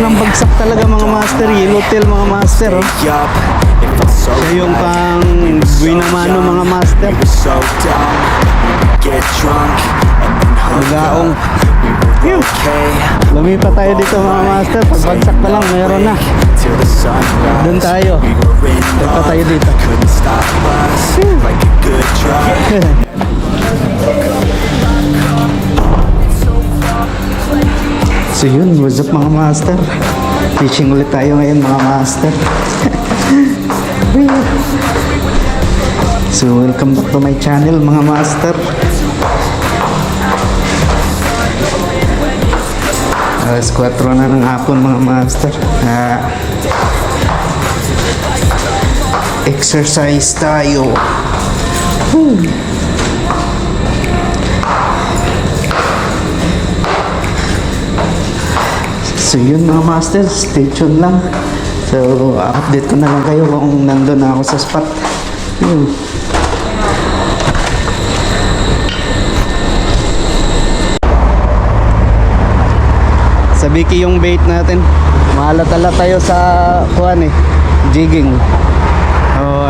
unang bagsak talaga mga master. Yellowtail mga master. Oh. Siya yung pang Guinamano mga master. Magaong. Lumipat tayo dito mga master. Pagbagsak pa lang mayroon na. Doon tayo. Lumipat tayo dito. So yun, what's up mga master? Fishing ulit tayo ngayon mga master. So welcome back to my channel mga master. Alas 4 na ng hapon mga master. Exercise tayo. So yun mga master, stay tuned lang. So update ko na lang kayo kung nandun na ako sa spot. Sa Biki yung bait natin. Mahalatala tayo sa kuhan jigging.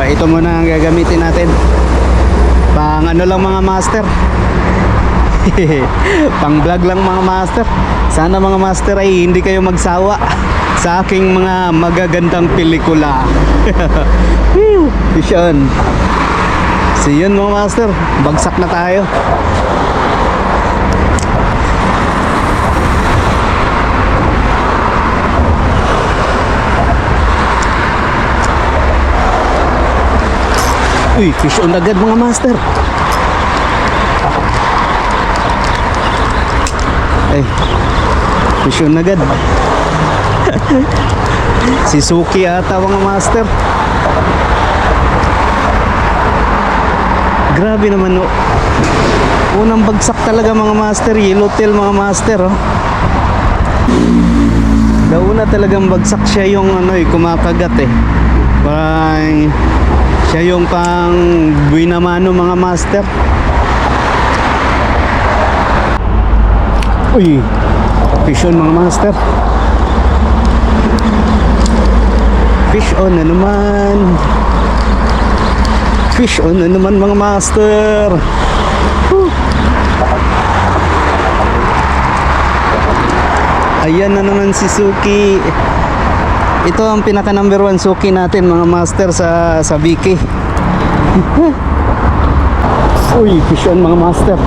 Ito muna ang gagamitin natin. Pang ano lang mga master. Pang vlog lang mga master. Sana mga master ay hindi kayo magsawa sa aking mga magagandang pelikula. Vision. So yun mga master, bagsak na tayo. Uy, fish on agad mga master. Ay, fish on agad. Si Suki ata mga master. Grabe naman no. Unang bagsak talaga mga master. Yellowtail mga master oh. Dauna talagang bagsak siya yung kumakagat Parang siya yung pang Guinamano mga master. Uy, fish on mga master. Fish on na naman. Fish on na naman mga master. Ayan na naman si Suki. Ito ang pinaka number 1 Suki natin mga master sa Biki. Uy, fish on mga master.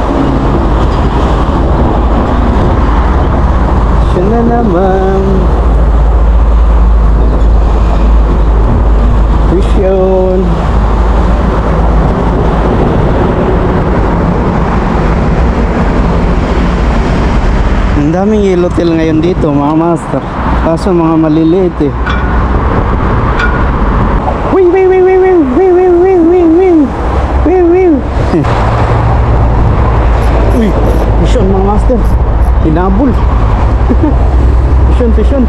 Siya na naman. Fish on. Ang daming yellowtail ngayon dito mga master. Kaso mga maliliit Wee wee wee wee wee wee wee wee wee wee wee wee. Uy, fish on mga master. Hinabol. Fish on.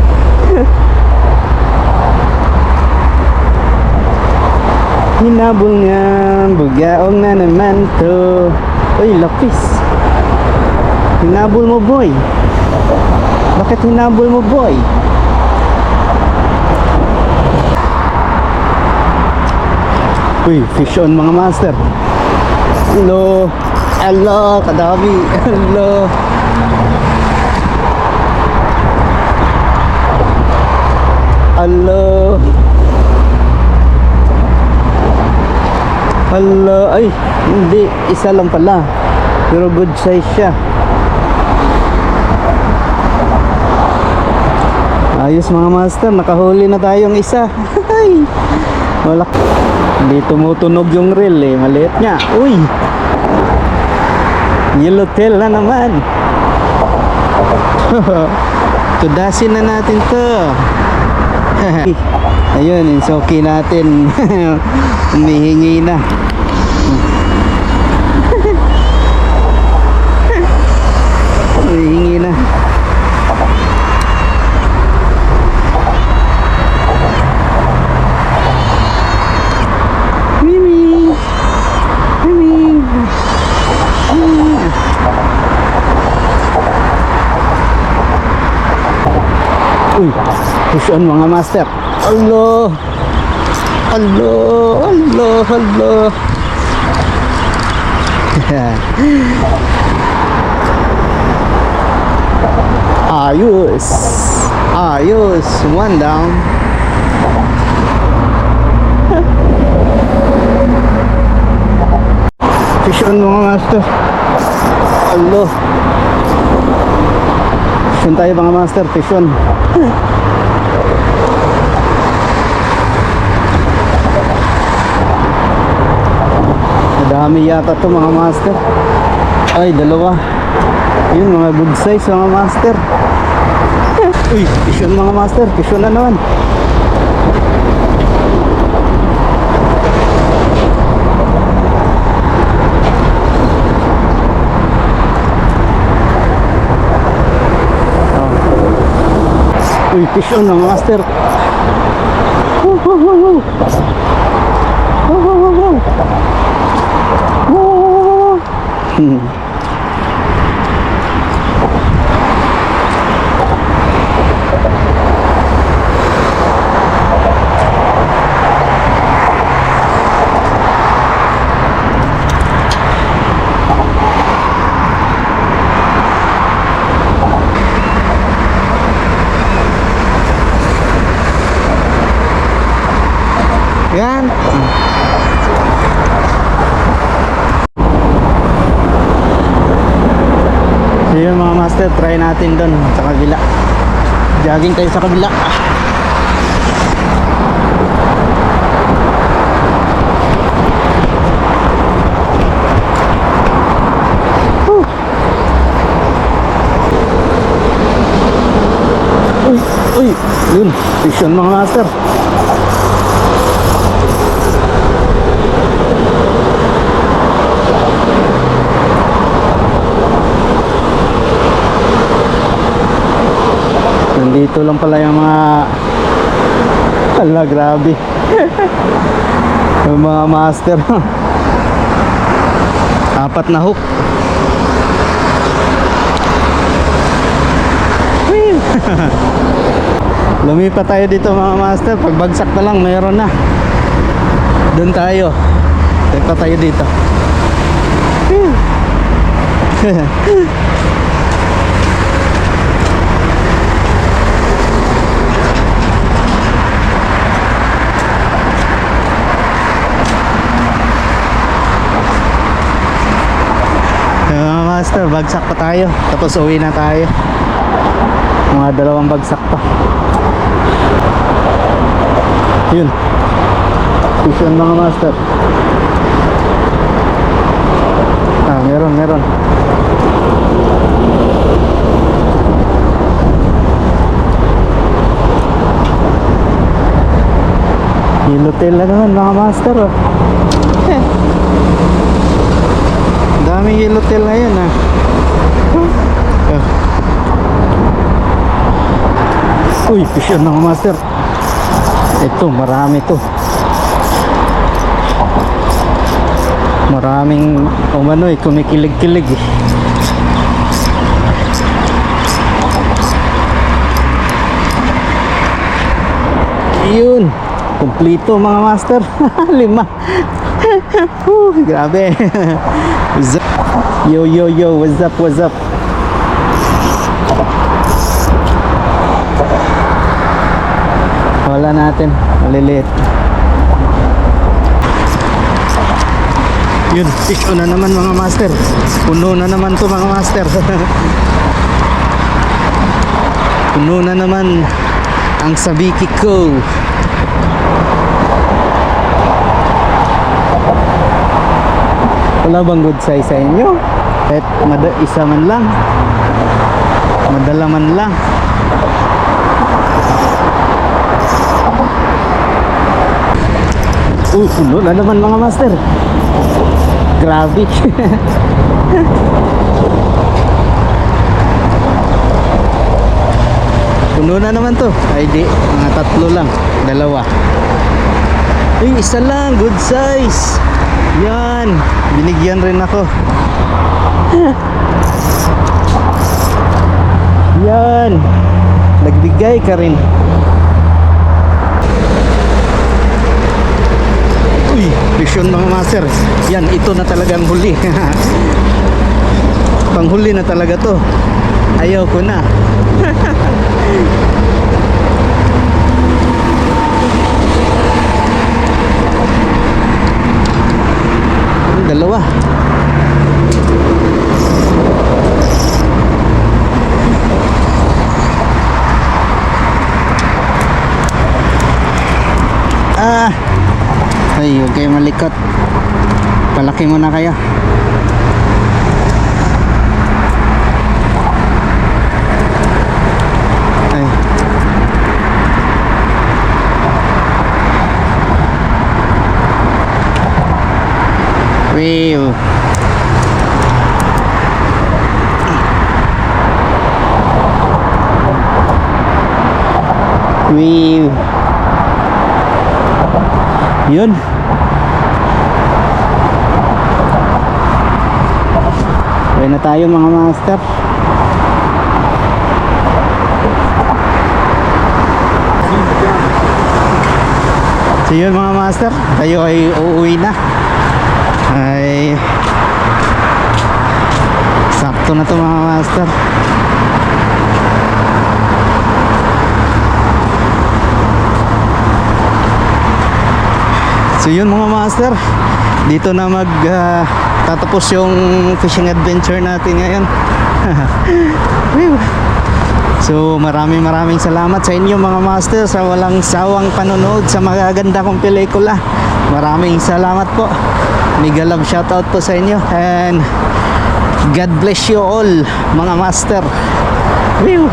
Hinabol nga. Bugaong na naman to. Uy, lapis. Hinabol mo boy. Bakit hinabol mo boy? Uy, fish on mga master. Hello. Hello, kadami. Hello. Hello. Hello. Ay, hindi. Isa lang pala. Pero good size siya. Ayos mga master, nakahuli na tayong isa. Wala. Hindi tumutunog yung reel maliit niya. Uy, yellowtail na naman. Tudasin na natin to. Ayun, yung Suki natin. Humihingi na. Humihingi na. Uy, push on mga master. Allah. Allah, Allah, Allah. Ayos. Ayos. One down. Fish on mga master. Allah. Fish on tayo mga master. Fish on. Madami yata to mga master. Ay, dalawa. Yun, mga good size mga master. Uy, fish on mga master. Fish on na naman. Uy, fish on mga master. Woo, woo, woo, woo. Woo, woo, woo, woo. Woo, woo, woo. Yan. So yun mga master, try natin doon sa kabila. Jogging tayo sa kabila. Uy, uy, yun, fish on mga master. Nandito lang pala yung mga ala, grabe. Yung mga master. Apat na hook. Lumipat tayo dito mga master. Pagbagsak na lang mayroon na. Doon tayo. Lipat tayo dito. Master, bagsak pa tayo. Tapos uwi na tayo. Mga dalawang bagsak pa. Yun. Fish on mga master. Ah, meron. Yellowtail na naman mga master. Oh. Daming yellowtail ngayon ah. Uy, fish on mga master. Ito, marami to. Maraming umano eh, kumikilig-kilig eh. Yun, kumplito mga master. 5. Grabe. What's up? Yo, what's up? Wala natin, maliliit. Yun, fish on na naman mga master. Puno na naman to mga master. Puno na naman ang sabiki ko. Wala bang good size sa inyo? Kahit isa man lang, madala man lang. Puno na naman mga master. Grabe. Puno na naman to. Ay di, mga 3 lang. 2. Ay, isa lang, good size. Yan, binigyan rin ako. Yan, nagbigay ka rin. Uy, vision mga master. Yan, ito na talagang huli. Panghuli na talaga to. Ayaw ko na. Dalawa. Ay, huwag kayo malikot. Palaki mo na kayo. Ay. Wow. Wow. Yun. Uwi na tayo mga master. So yun mga master, tayo ay uuwi na. Ay sakto na to mga master. So yun mga master, dito na tatapos yung fishing adventure natin ngayon. So maraming salamat sa inyo mga master sa walang sawang panonood sa magaganda kong pelikula. Maraming salamat po. Mega love shoutout po sa inyo, and God bless you all mga master. Woo!